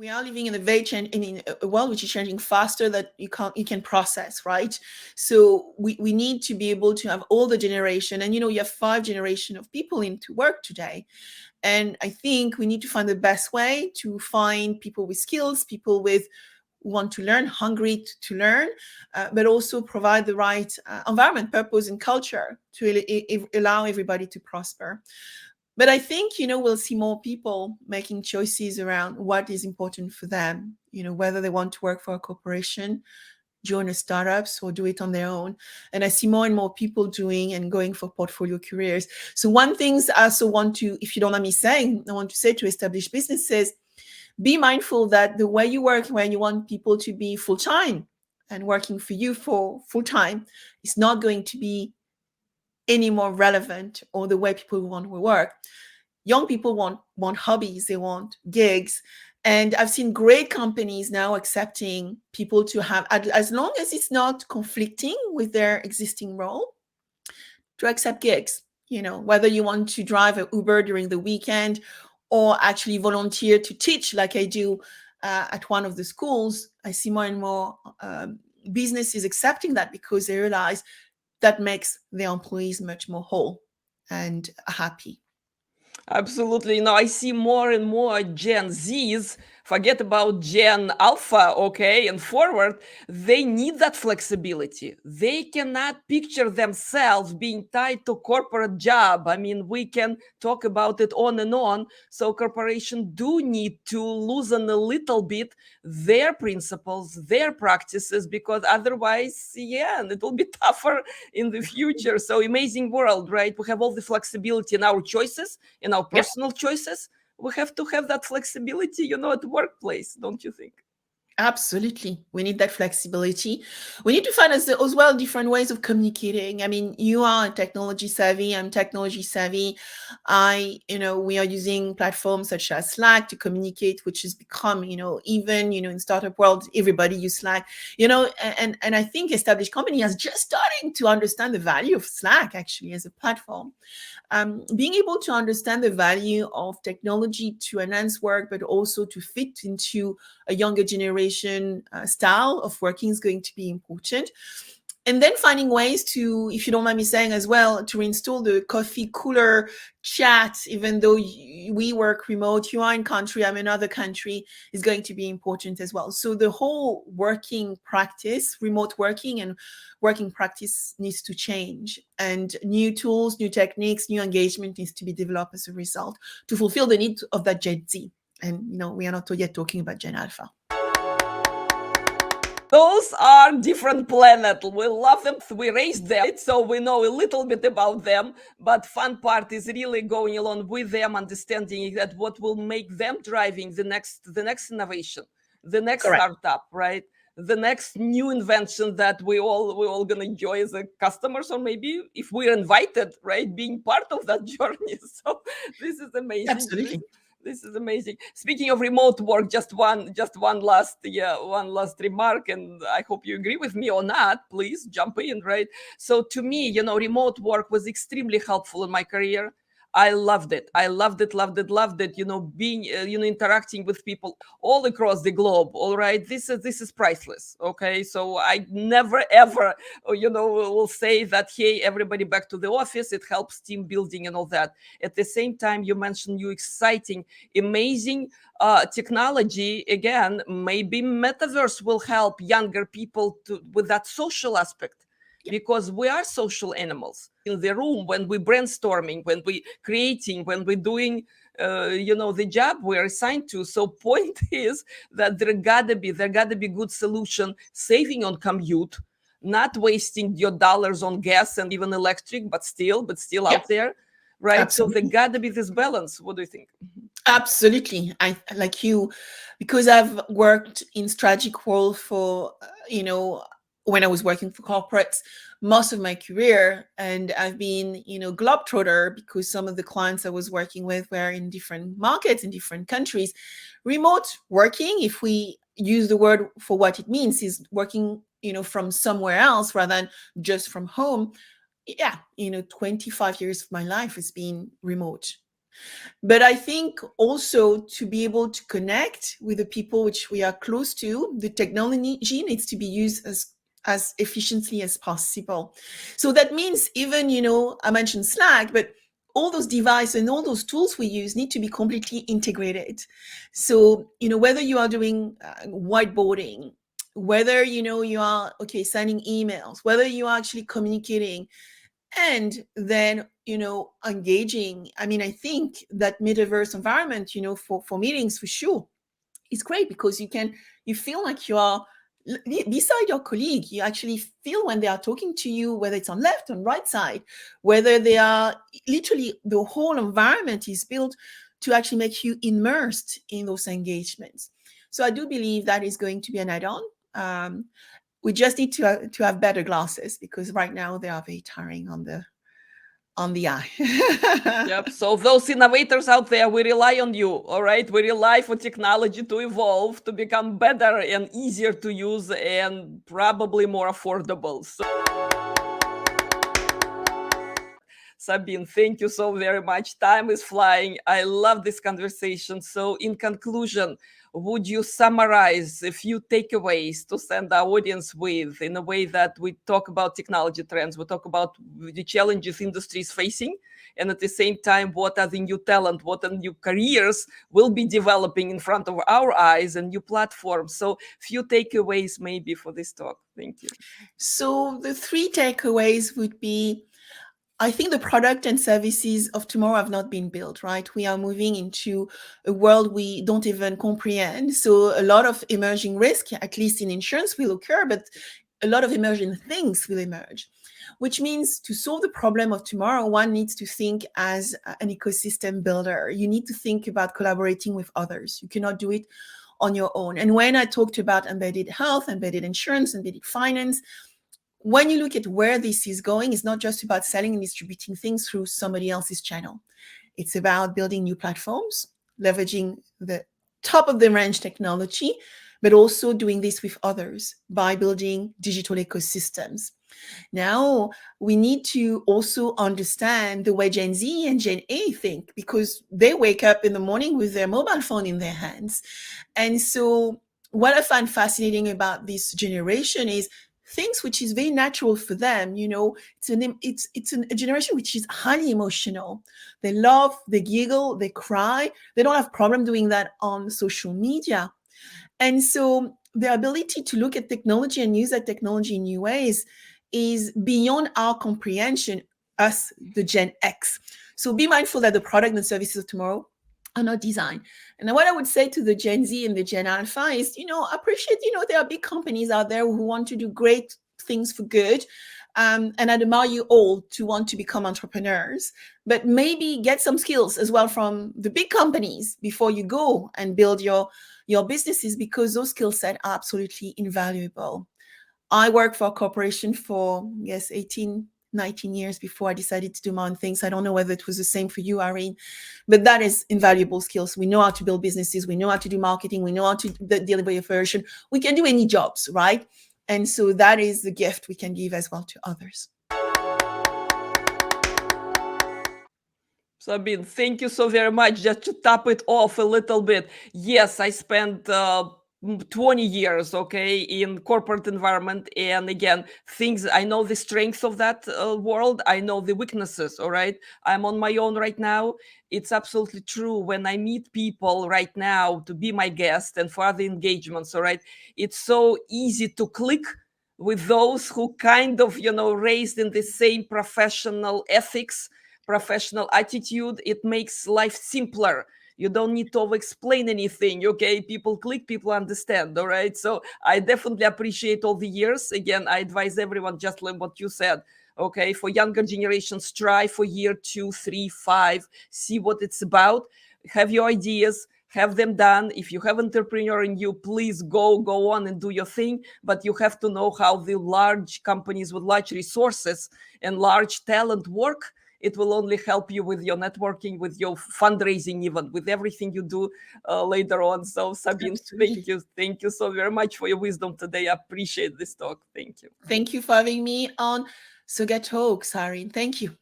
We are living in in a world which is changing faster that you can process, right? So we need to be able to have all the generation, and you have 5 generation of people into work today. And I think we need to find the best way to find people with skills, people with want to learn, hungry to learn, but also provide the right environment, purpose, and culture to allow everybody to prosper. But I think, we'll see more people making choices around what is important for them, whether they want to work for a corporation, join a startups, or do it on their own. And I see more and more people doing and going for portfolio careers. So one thing I also want to, if you don't mind me saying, I want to say to established businesses, be mindful that the way you work, when you want people to be full-time and working for you for full-time, is not going to be any more relevant, or the way people want to work. Young people want hobbies, they want gigs. And I've seen great companies now accepting people to have, as long as it's not conflicting with their existing role, to accept gigs. Whether you want to drive an Uber during the weekend or actually volunteer to teach like I do at one of the schools, I see more and more businesses accepting that, because they realize that makes their employees much more whole and happy. Absolutely. I see more and more Gen Zs, forget about Gen Alpha, okay, and forward, they need that flexibility. They cannot picture themselves being tied to corporate job. I mean, we can talk about it on and on. So corporations do need to loosen a little bit their principles, their practices, because otherwise, yeah, it will be tougher in the future. So amazing world, right? We have all the flexibility in our choices, in our personal choices. We have to have that flexibility, at the workplace, don't you think? Absolutely. We need that flexibility. We need to find as well different ways of communicating. I mean, you are technology savvy, I'm technology savvy. We are using platforms such as Slack to communicate, which has become, even, in startup world, everybody use Slack, and I think established company is just starting to understand the value of Slack actually as a platform. Being able to understand the value of technology to enhance work, but also to fit into a younger generation style of working is going to be important. And then finding ways to, if you don't mind me saying as well, to install the coffee cooler chat, even though we work remote, you are in country, I'm in another country, is going to be important as well. So the whole working practice, remote working and working practice needs to change. And new tools, new techniques, new engagement needs to be developed as a result to fulfill the need of that Gen Z. And, we are not yet talking about Gen Alpha. Those are different planets. We love them. We raised them, so we know a little bit about them. But fun part is really going along with them, understanding that what will make them driving the next innovation, the next startup, right? The next new invention that we all gonna enjoy as a customers, or maybe if we're invited, right, being part of that journey. So this is amazing. Absolutely. This is amazing. Speaking of remote work, just one last remark, and I hope you agree with me or not. Please jump in, right? So to me, remote work was extremely helpful in my career. I loved it. Loved it. Being, interacting with people all across the globe. All right, this is priceless. Okay, so I never ever, will say that, hey, everybody back to the office. It helps team building and all that. At the same time, you mentioned exciting, amazing technology. Again, maybe metaverse will help younger people with that social aspect, because we are social animals in the room when we brainstorming, when we creating, when we're doing the job we're assigned to. So point is that there gotta be good solution, saving on commute, not wasting your dollars on gas and even electric, but still out there, right? Absolutely. So there gotta be this balance. What do you think? Absolutely. I like you, because I've worked in strategic role for, when I was working for corporates most of my career, and I've been, globetrotter, because some of the clients I was working with were in different markets in different countries. Remote working, if we use the word for what it means, is working, from somewhere else rather than just from home. Yeah, 25 years of my life has been remote. But I think also to be able to connect with the people which we are close to, the technology needs to be used as efficiently as possible. So that means even, I mentioned Slack, but all those devices and all those tools we use need to be completely integrated. So, whether you are doing whiteboarding, whether, you are, sending emails, whether you are actually communicating, and then engaging. I mean, I think that metaverse environment for meetings for sure is great, because you feel like you are beside your colleague. You actually feel when they are talking to you, whether it's on left and right side, whether they are literally, the whole environment is built to actually make you immersed in those engagements. So I do believe that is going to be an add-on. We just need to have better glasses, because right now they are very tiring on the eye. Yep. So those innovators out there, we rely on you. All right. We rely for technology to evolve, to become better and easier to use, and probably more affordable. So, Sabine, thank you so very much. Time is flying. I love this conversation. So, in conclusion, would you summarize a few takeaways to send our audience with, in a way that we talk about technology trends, we talk about the challenges industry is facing, and at the same time, what are the new talent, what are new careers will be developing in front of our eyes, and new platforms? So, few takeaways maybe for this talk. Thank you. So the 3 takeaways would be, I think the product and services of tomorrow have not been built, right? We are moving into a world we don't even comprehend. So a lot of emerging risk, at least in insurance, will occur, but a lot of emerging things will emerge, which means to solve the problem of tomorrow, one needs to think as an ecosystem builder. You need to think about collaborating with others. You cannot do it on your own. And when I talked about embedded health, embedded insurance, embedded finance, when you look at where this is going, it's not just about selling and distributing things through somebody else's channel. It's about building new platforms, leveraging the top of the range technology, but also doing this with others by building digital ecosystems. Now, we need to also understand the way Gen Z and Gen A think, because they wake up in the morning with their mobile phone in their hands. And so what I find fascinating about this generation is things which is very natural for them. It's a generation which is highly emotional. They love, they giggle, they cry. They don't have problem doing that on social media. And so their ability to look at technology and use that technology in new ways is beyond our comprehension, us, the Gen X. So be mindful that the product and services of tomorrow are not designed. And what I would say to the Gen Z and the Gen Alpha is, appreciate, there are big companies out there who want to do great things for good. And I admire you all to want to become entrepreneurs, but maybe get some skills as well from the big companies before you go and build your businesses, because those skill sets are absolutely invaluable. I worked for a corporation for, 18, 19 years before I decided to do my own things. I don't know whether it was the same for you, Irene, but that is invaluable skills. We know how to build businesses. We know how to do marketing. We know how to deliver your version. We can do any jobs, right? And so that is the gift we can give as well to others. Sabine, thank you so very much. Just to top it off a little bit. Yes, I spent 20 years, in corporate environment. And again, I know the strengths of that world. I know the weaknesses, all right? I'm on my own right now. It's absolutely true. When I meet people right now to be my guest and for other engagements, all right, it's so easy to click with those who kind of, raised in the same professional ethics, professional attitude. It makes life simpler. You don't need to explain anything. People click, people understand. All right. So I definitely appreciate all the years. Again, I advise everyone, just like what you said. For younger generations, try for year 2, 3, 5, see what it's about. Have your ideas, have them done. If you have entrepreneur in you, please go on and do your thing. But you have to know how the large companies with large resources and large talent work. It will only help you with your networking, with your fundraising, even with everything you do later on. So, Sabine, Absolutely. Thank you so very much for your wisdom today. I appreciate this talk. Thank you. Thank you for having me on SaugaTalks, Irene. Thank you.